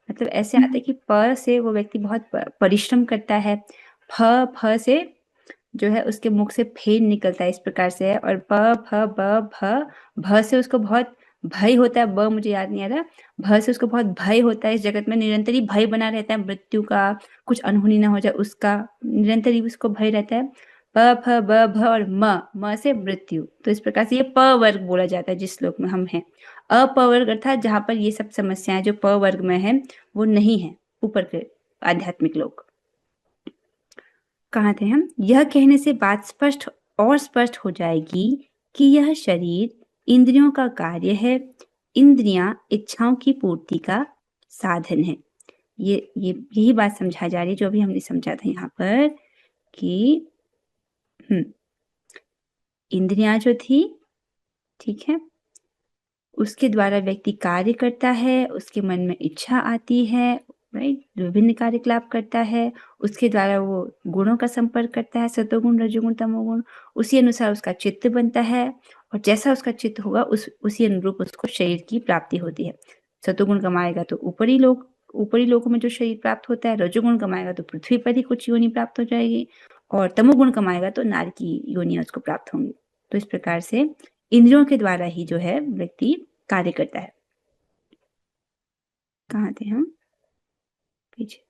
मतलब ऐसे आते हैं कि प से वो व्यक्ति बहुत परिश्रम करता है। फ से जो है उसके मुख से फेन निकलता है, इस प्रकार से है। और प, फ, ब, भ से उसको बहुत भय होता है। ब मुझे याद नहीं आ रहा। भ से उसको बहुत भय होता है। इस जगत में निरंतर ही भय बना रहता है, मृत्यु का, कुछ अनहोनी ना हो जाए उसका, निरंतर ही उसको भय रहता है। प, फ, ब, भ और म से मृत्यु। तो इस प्रकार से ये प वर्ग बोला जाता है जिस श्लोक में हम हैं। अपवर्ग अर्थात जहां पर ये सब समस्याएं जो प वर्ग में है वो नहीं है, ऊपर के आध्यात्मिक लोग। कहाँ थे हम? यह कहने से बात स्पष्ट हो जाएगी कि यह शरीर इंद्रियों का कार्य है, इंद्रियां इच्छाओं की पूर्ति का साधन है। यही बात समझा जा रही है जो अभी हमने समझा था यहाँ पर कि इंद्रियां जो थी, ठीक है, उसके द्वारा व्यक्ति कार्य करता है, उसके मन में इच्छा आती है, राइट, विभिन्न कार्यकलाप करता है, उसके द्वारा वो गुणों का संपर्क करता है, सतोगुण, रजोगुण, तमोगुण। उसी अनुसार उसका चित्त बनता है और जैसा उसका चित्त होगा उसी अनुरूप उसको शरीर की प्राप्ति होती है। सतोगुण कमाएगा तो ऊपरी लोकों में जो शरीर प्राप्त होता है, रजोगुण कमाएगा तो पृथ्वी पर ही कुछ योनि प्राप्त हो जाएगी, और तमोगुण कमाएगा तो नार की योनि उसको प्राप्त होंगी। तो इस प्रकार से इंद्रियों के द्वारा ही जो है व्यक्ति कार्य करता है। कहाँ थे हम? पीछे।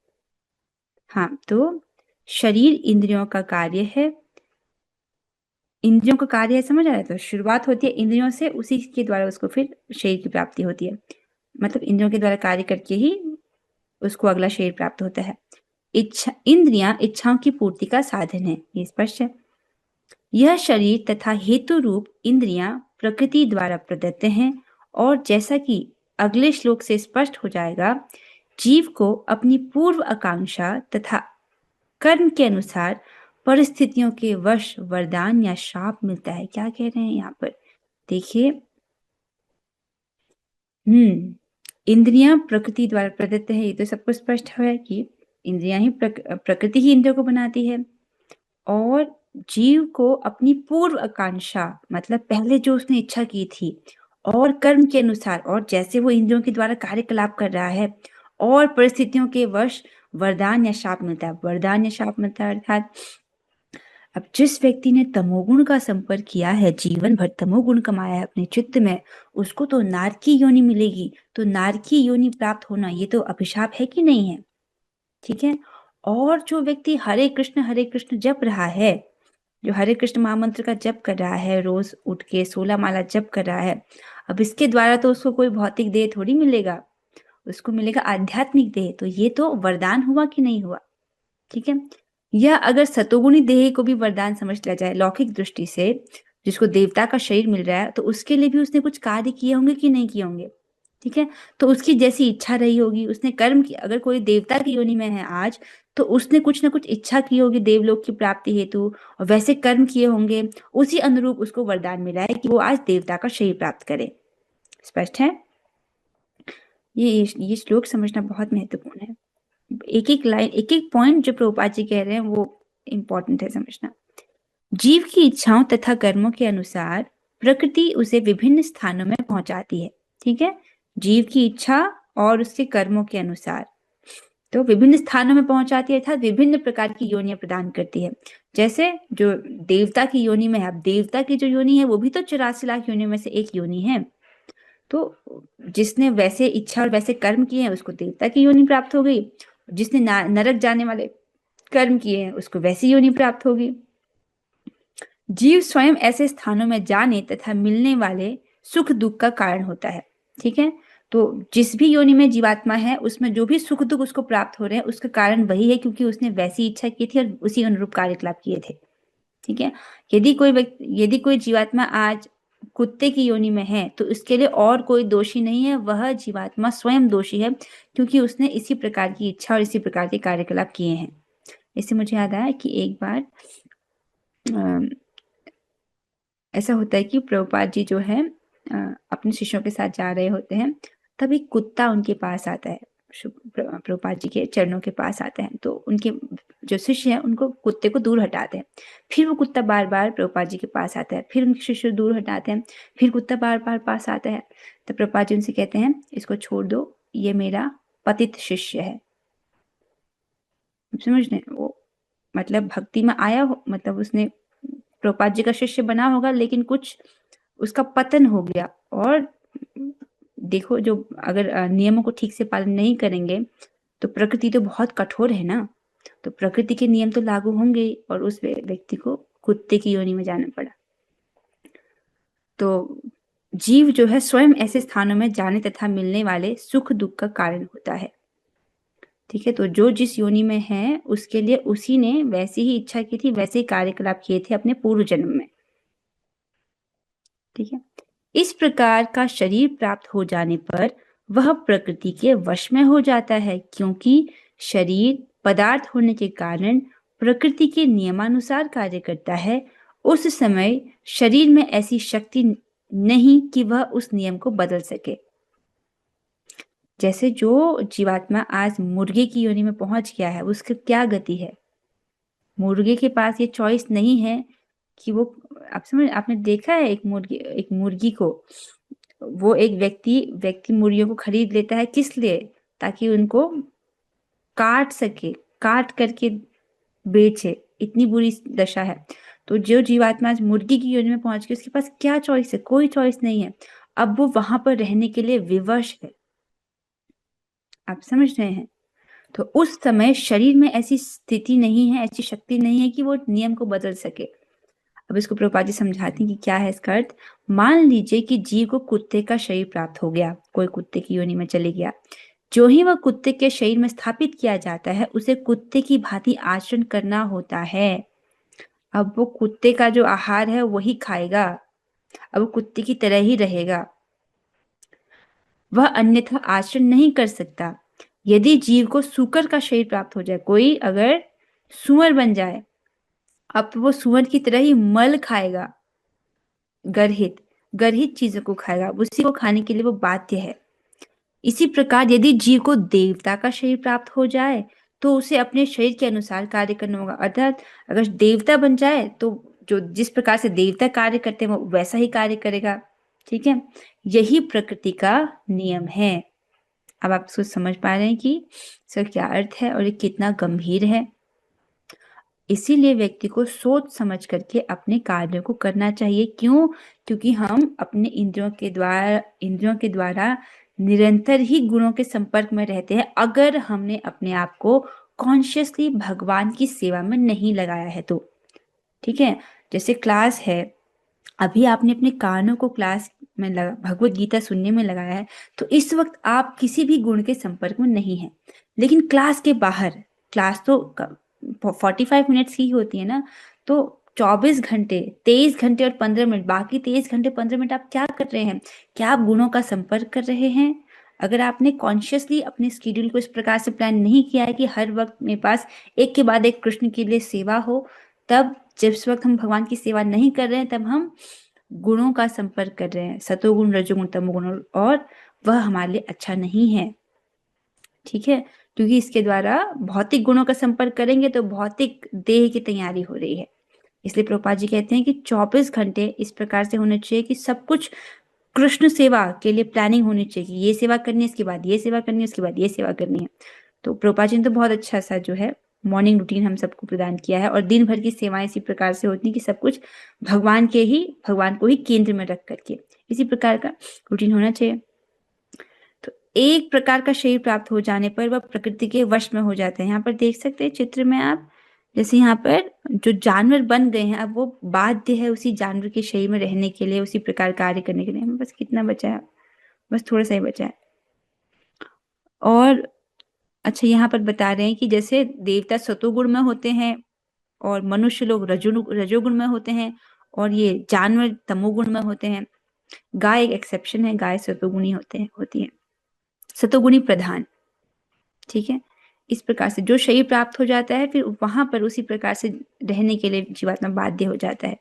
हाँ, तो शरीर इंद्रियों का कार्य है। इंद्रियों का कार्य है, समझ आ रहा है? तो शुरुआत होती है इंद्रियों से, उसी के द्वारा उसको फिर शरीर की प्राप्ति होती है। मतलब इंद्रियों के द्वारा कार्य करके ही उसको अगला शरीर प्राप्त होता है। इंद्रियां इच्छाओं की पूर्ति का साधन है, ये स्पष्ट है। यह शरीर तथा हेतु रूप इंद्रियां प्रकृति द्वारा प्रदत्त हैं, और जैसा कि अगले श्लोक से स्पष्ट हो जाएगा, जीव को अपनी पूर्व आकांक्षा तथा कर्म के अनुसार परिस्थितियों के वश वरदान या शाप मिलता है। क्या कह रहे हैं यहाँ पर? देखिए, इंद्रियां प्रकृति द्वारा प्रदत्त है, ये तो सबको स्पष्ट है कि इंद्रियां ही प्रकृति ही इंद्रियों को बनाती है। और जीव को अपनी पूर्व आकांक्षा, मतलब पहले जो उसने इच्छा की थी, और कर्म के अनुसार, और जैसे वो इंद्रियों के द्वारा कार्यकलाप कर रहा है, और परिस्थितियों के वश वरदान या शाप मिलता है। वरदान या शाप मिलता है अर्थात अब जिस व्यक्ति ने तमोगुण का संपर्क किया है, जीवन भर तमोगुण कमाया है अपने चित्त में, उसको तो नारकी योनि मिलेगी। तो नारकी योनि प्राप्त होना ये तो अभिशाप है कि नहीं है? ठीक है। और जो व्यक्ति हरे कृष्ण जप रहा है, जो हरे कृष्ण महामंत्र का जप कर रहा है, रोज उठ के 16 माला जप कर रहा है, अब इसके द्वारा तो उसको कोई भौतिक देह थोड़ी मिलेगा, उसको मिलेगा आध्यात्मिक देह। तो ये तो वरदान हुआ कि नहीं हुआ, ठीक है। या अगर सतोगुणी देह को भी वरदान समझ लिया जाए लौकिक दृष्टि से, जिसको देवता का शरीर मिल रहा है, तो उसके लिए भी उसने कुछ कार्य किए होंगे कि नहीं किए होंगे, ठीक है। तो उसकी जैसी इच्छा रही होगी, उसने कर्म किया। अगर कोई देवता की योनि में है आज, तो उसने कुछ ना कुछ इच्छा की होगी देवलोक की प्राप्ति हेतु, और वैसे कर्म किए होंगे, उसी अनुरूप उसको वरदान मिला है कि वो आज देवता का शरीर प्राप्त करे। स्पष्ट है? ये श्लोक समझना बहुत महत्वपूर्ण है। एक एक लाइन, एक एक पॉइंट जो प्रभुपाद जी कह रहे हैं वो इंपॉर्टेंट है समझना। जीव की इच्छाओं तथा कर्मों के अनुसार प्रकृति उसे विभिन्न स्थानों में पहुंचाती है, ठीक है। जीव की इच्छा और उसके कर्मों के अनुसार तो विभिन्न स्थानों में पहुंचाती है, अर्थात विभिन्न प्रकार की योनियां प्रदान करती है। जैसे जो देवता की योनि में है, अब देवता की जो योनि है वो भी तो 84 लाख योनियों में से एक योनि है। तो जिसने वैसे इच्छा और वैसे कर्म किए हैं उसको देवता की योनि प्राप्त हो गई, जिसने नरक जाने वाले कर्म किए हैं उसको वैसी योनि प्राप्त होगी। जीव स्वयं ऐसे स्थानों में जाने तथा मिलने वाले सुख दुख का कारण होता है, ठीक है। तो जिस भी योनि में जीवात्मा है उसमें जो भी सुख दुख उसको प्राप्त हो रहे हैं उसका कारण वही है, क्योंकि उसने वैसी इच्छा की थी और उसी अनुरूप कार्यकलाप किए थे, ठीक है। यदि कोई जीवात्मा आज कुत्ते की योनि में है तो इसके लिए और कोई दोषी नहीं है, वह जीवात्मा स्वयं दोषी है, क्योंकि उसने इसी प्रकार की इच्छा और इसी प्रकार के कार्यकलाप किए हैं। इससे मुझे याद आया कि एक बार ऐसा होता है कि प्रभुपाद जी जो है अपने शिष्यों के साथ जा रहे होते हैं, तब एक कुत्ता उनके पास आता है, प्रभुपाद जी के चरणों के पास आता है। तो उनके जो शिष्य हैं उनको कुत्ते को दूर हटाते हैं। फिर वो कुत्ता बार बार प्रभुपाद जी के पास आता है, फिर उनके शिष्य दूर हटाते हैं, फिर कुत्ता बार बार पास आता है। तो प्रभुपाद जी उनसे कहते हैं इसको छोड़ दो, ये मेरा पतित शिष्य है। समझ रहे? वो मतलब भक्ति में आया हो, मतलब उसने प्रभुपाद जी का शिष्य बना होगा, लेकिन कुछ उसका पतन हो गया। और देखो, जो अगर नियमों को ठीक से पालन नहीं करेंगे तो प्रकृति तो बहुत कठोर है ना, तो प्रकृति के नियम तो लागू होंगे, और उस व्यक्ति को कुत्ते की योनि में जाना पड़ा। तो जीव जो है स्वयं ऐसे स्थानों में जाने तथा मिलने वाले सुख दुख का कारण होता है, ठीक है। तो जो जिस योनि में है उसके लिए उसी ने वैसी ही इच्छा की थी, वैसे ही कार्यकलाप किए थे अपने पूर्व जन्म में, ठीक है। इस प्रकार का शरीर प्राप्त हो जाने पर वह प्रकृति के वश में हो जाता है, क्योंकि शरीर पदार्थ होने के कारण प्रकृति के नियमानुसार कार्य करता है। उस समय शरीर में ऐसी शक्ति नहीं कि वह उस नियम को बदल सके। जैसे जो जीवात्मा आज मुर्गे की योनि में पहुंच गया है, उसकी क्या गति है? मुर्गे के पास ये चॉइस नहीं है कि वो, आपने देखा है एक मुर्गी को, वो एक व्यक्ति मुर्गियों को खरीद लेता है, किस लिए? ताकि उनको काट सके, काट करके बेचे, इतनी बुरी दशा है। तो जो जीवात्मा आज मुर्गी की योनि में पहुंच गई, उसके पास क्या चॉइस है? कोई चॉइस नहीं है। अब वो वहां पर रहने के लिए विवश है। आप समझ रहे हैं? तो उस समय शरीर में ऐसी स्थिति नहीं है, ऐसी शक्ति नहीं है कि वो नियम को बदल सके। अब इसको प्रभुपाद जी समझाते हैं कि क्या है इसका अर्थ। मान लीजिए कि जीव को कुत्ते का शरीर प्राप्त हो गया, कोई कुत्ते की योनि में चले गया। जो ही वह कुत्ते के शरीर में स्थापित किया जाता है, उसे कुत्ते की भांति आचरण करना होता है। अब वो कुत्ते का जो आहार है वही खाएगा, अब वो कुत्ते की तरह ही रहेगा, वह अन्यथा आचरण नहीं कर सकता। यदि जीव को सूकर का शरीर प्राप्त हो जाए, कोई अगर सुअर बन जाए, अब वो सुअर की तरह ही मल खाएगा, गर्हित चीजों को खाएगा, उसी को खाने के लिए वो बाध्य है। इसी प्रकार यदि जीव को देवता का शरीर प्राप्त हो जाए तो उसे अपने शरीर के अनुसार कार्य करना होगा। अर्थात अगर देवता बन जाए तो जो जिस प्रकार से देवता कार्य करते हैं वो वैसा ही कार्य करेगा, ठीक है। यही प्रकृति का नियम है। अब आप इसको समझ पा रहे हैं कि इसका क्या अर्थ है और ये कितना गंभीर है। इसीलिए व्यक्ति को सोच समझ करके अपने कार्यों को करना चाहिए। क्यों? क्योंकि हम अपने इंद्रियों के द्वारा निरंतर ही गुणों के संपर्क में रहते हैं। अगर हमने अपने आप को कॉन्शियसली भगवान की सेवा में नहीं लगाया है तो, ठीक है। जैसे क्लास है, अभी आपने अपने कानों को क्लास में भगवत गीता सुनने में लगाया है, तो इस वक्त आप किसी भी गुण के संपर्क में नहीं हैं। लेकिन क्लास के बाहर, क्लास तो 45 मिनट्स की होती है ना, तो 24 घंटे, 23 घंटे और 15 मिनट, बाकी 23 घंटे 15 मिनट आप क्या कर रहे हैं? क्या आप गुणों का संपर्क कर रहे हैं? अगर आपने कॉन्शियसली अपने स्केड्यूल को इस प्रकार से प्लान नहीं किया है कि हर वक्त मेरे पास एक के बाद एक कृष्ण के लिए सेवा हो, तब जिस वक्त हम भगवान की सेवा नहीं कर रहे हैं तब हम गुणों का संपर्क कर रहे हैं, सतोगुण, रजोगुण, तमोगुण, और वह हमारे लिए अच्छा नहीं है, ठीक है। क्योंकि इसके द्वारा भौतिक गुणों का संपर्क करेंगे तो भौतिक देह की तैयारी हो रही है। इसलिए प्रभुपाद जी कहते हैं कि 24 घंटे इस प्रकार से होने चाहिए कि सब कुछ कृष्ण सेवा के लिए प्लानिंग होनी चाहिए। ये सेवा करनी है, इसके बाद ये सेवा करनी है, उसके बाद ये सेवा करनी है। तो प्रभुपाद जी ने तो बहुत अच्छा सा जो है मॉर्निंग रूटीन हम सबको प्रदान किया है, और दिन भर की सेवाएं इसी प्रकार से होती है कि सब कुछ भगवान को ही केंद्र में रख करके इसी प्रकार का रूटीन होना चाहिए। तो एक प्रकार का शरीर प्राप्त हो जाने पर वह प्रकृति के वश में हो जाते हैं। यहाँ पर देख सकते हैं चित्र में आप, जैसे यहाँ पर जो जानवर बन गए हैं, अब वो बाध्य है उसी जानवर के शरीर में रहने के लिए, उसी प्रकार कार्य करने के लिए। हमें बस कितना बचा है? बस थोड़ा सा ही बचा है। और अच्छा, यहाँ पर बता रहे हैं कि जैसे देवता सतोगुण में होते हैं और मनुष्य लोग रजोगुण में होते हैं, और ये जानवर तमोगुण में होते हैं। गाय एक एक्सेप्शन है, गाय सतोगुणी होती है, सतोगुणी प्रधान, ठीक है। इस प्रकार से जो शरीर प्राप्त हो जाता है, फिर वहां पर उसी प्रकार से रहने के लिए जीवात्मा बाध्य हो जाता है।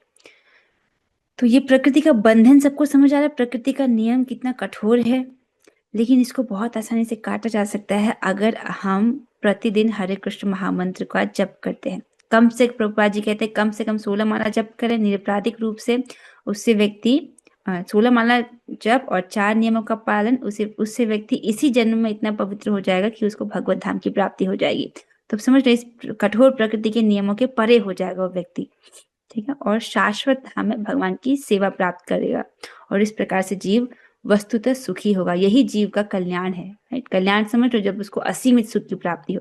तो ये प्रकृति का बंधन सबको समझ आ रहा है, प्रकृति का नियम कितना कठोर है, लेकिन इसको बहुत आसानी से काटा जा सकता है अगर हम प्रतिदिन हरे कृष्ण महामंत्र का जप करते हैं। कम से, प्रभुपाद जी कहते हैं, कम से कम 16 माला जप करें निरपराधिक रूप से। उससे व्यक्ति 16 माला जप और 4 नियमों का पालन, उससे व्यक्ति इसी जन्म में इतना पवित्र हो जाएगा कि उसको भगवत धाम की प्राप्ति हो जाएगी। तो समझ रहे, इस कठोर प्रकृति के नियमों के परे हो जाएगा वो व्यक्ति, ठीक है, और शाश्वत धाम में भगवान की सेवा प्राप्त करेगा। और इस प्रकार से जीव वस्तुतः सुखी होगा। यही जीव का कल्याण है, राइट। कल्याण समझ लो, जब उसको असीमित सुख की प्राप्ति हो।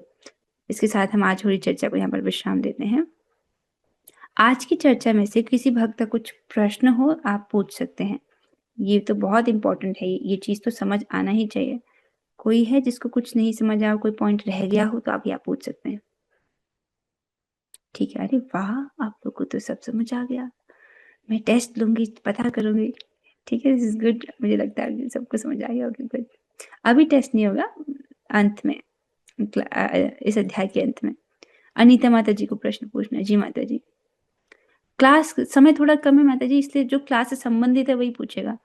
इसके साथ हम आज हो चर्चा को यहाँ पर विश्राम देते हैं। आज की चर्चा में से किसी भक्त का कुछ प्रश्न हो, आप पूछ सकते हैं। ये तो बहुत इंपॉर्टेंट है, ये चीज तो समझ आना ही चाहिए। कोई है जिसको कुछ नहीं समझ आया, कोई पॉइंट रह गया हो, तो आप यहाँ पूछ सकते हैं, ठीक है। अरे वाह, आप लोग को तो सब समझ आ गया। मैं टेस्ट लूंगी, पता करूंगी, ठीक है। This is good. मुझे लगता है सबको समझ आ गया होगा। गुड। अभी टेस्ट नहीं होगा, अंत में, इस अध्याय के अंत में। अनीता माता जी को प्रश्न पूछना। जी माता जी। क्लास समय थोड़ा कम है माता जी, इसलिए जो क्लास से संबंधित है वही पूछेगा।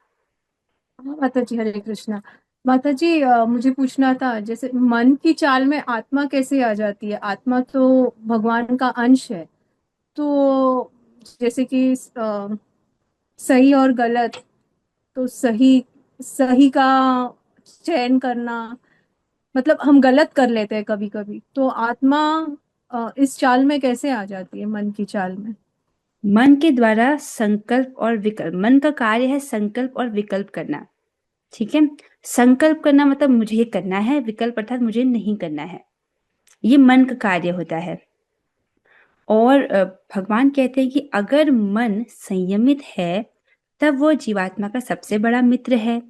हाँ माता जी, हरे कृष्णा। माता जी, मुझे पूछना था, जैसे मन की चाल में आत्मा कैसे आ जाती है? आत्मा तो भगवान का अंश है, तो जैसे कि सही और गलत, तो सही सही का चयन करना, मतलब हम गलत कर लेते हैं कभी कभी, तो आत्मा इस चाल में कैसे आ जाती है, मन की चाल में? मन के द्वारा संकल्प और विकल्प, मन का कार्य है संकल्प और विकल्प करना, ठीक है। संकल्प करना मतलब मुझे ये करना है, विकल्प अर्थात मुझे नहीं करना है, ये मन का कार्य होता है। और भगवान कहते हैं कि अगर मन संयमित है तब वो जीवात्मा का सबसे बड़ा मित्र है,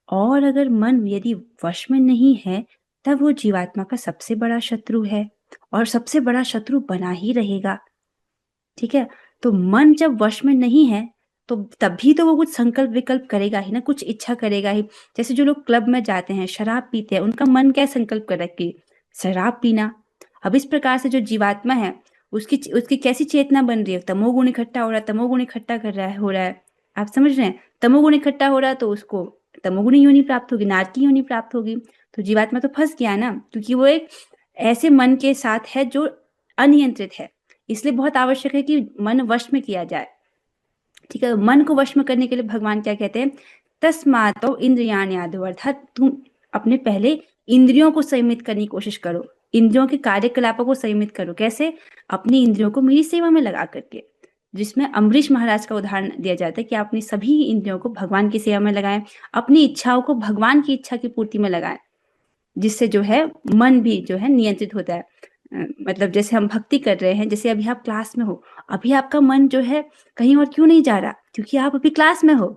और अगर मन यदि वश में नहीं है तब वो जीवात्मा का सबसे बड़ा शत्रु है, और सबसे बड़ा शत्रु बना ही रहेगा, ठीक है। तो मन जब वश में नहीं है तो तभी तो वो कुछ संकल्प विकल्प करेगा ही ना, कुछ इच्छा करेगा ही। जैसे जो लोग क्लब में जाते हैं, शराब पीते हैं, उनका मन क्या संकल्प कर रहा है कि शराब पीना। अब इस प्रकार से जो जीवात्मा है उसकी उसकी कैसी चेतना बन रही है, तमोगुण इकट्ठा हो रहा है, तमोगुण इकट्ठा हो रहा है। आप समझ रहे हैं, तमोगुण इकट्ठा हो रहा है तो उसको तमोगुणी योनि प्राप्त होगी, नारकी की योनि प्राप्त होगी। तो जीवात्मा तो फंस गया ना, क्योंकि वो एक ऐसे मन के साथ है जो अनियंत्रित है। इसलिए बहुत आवश्यक है कि मन वश में किया जाए, ठीक है। मन को वश में करने के लिए भगवान क्या कहते हैं, तस्मातो इंद्रियाणि आदो, अर्थात तुम अपने पहले इंद्रियों को संयमित करने की कोशिश करो, इंद्रियों के कार्यकलापों को संयमित करो। कैसे? अपनी इंद्रियों को मेरी सेवा में लगा करके, जिसमें अम्बरीश महाराज का उदाहरण दिया जाता है कि आप अपनी सभी इंद्रियों को भगवान की सेवा में लगाएं, अपनी इच्छाओं को भगवान की इच्छा की पूर्ति में लगाएं, जिससे जो है मन भी जो है नियंत्रित होता है। मतलब जैसे हम भक्ति कर रहे हैं, जैसे अभी आप क्लास में हो, अभी आपका मन जो है कहीं और क्यों नहीं जा रहा, क्योंकि आप अभी क्लास में हो,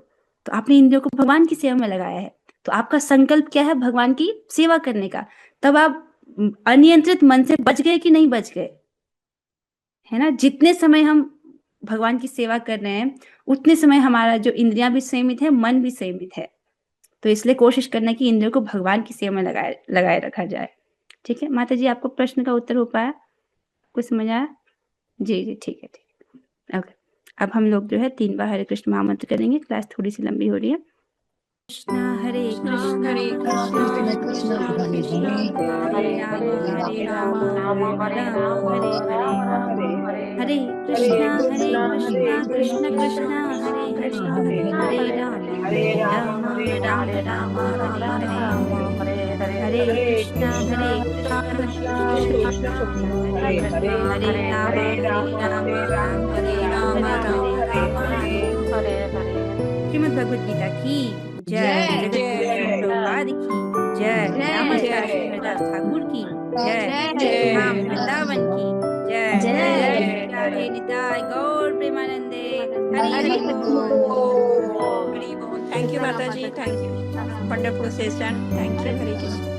तो आपने इंद्रियों को भगवान की सेवा में लगाया है, तो आपका संकल्प क्या है, भगवान की सेवा करने का। तब आप अनियंत्रित मन से बच गए कि नहीं बच गए, है ना। जितने समय हम भगवान की सेवा कर रहे हैं, उतने समय हमारा जो इंद्रियां भी संयमित है, मन भी संयमित है। तो इसलिए कोशिश करना कि इंद्रियों को भगवान की सेवा में लगाए रखा जाए। ठीक है माता जी, आपको प्रश्न का उत्तर हो पाया, कुछ समझ आया? जी जी, ठीक है, ठीक है, ओके। अब हम लोग जो है 3 बार हरे कृष्ण महामंत्र करेंगे, क्लास थोड़ी सी लंबी हो रही है। कृष्णा हरे कृष्णा कृष्णा कृष्णा हरे हरे हरे राम हरे राम हरे हरे हरे कृष्णा कृष्णा कृष्णा हरे हरे राम राम राम हरे हरे कृष्णा कृष्णा हरे राम श्रीमद् भगवद गीता की जय, जगत प्रभुपाद की जय, नमस्कार श्री हरिदास ठाकुर की जय, धाम वृंदावन की जय, जय राधे निताय गौर प्रेमानंदे हरि बोल। Thank you, Mataji. Thank you. Wonderful session. Thank you. Hare Krishna.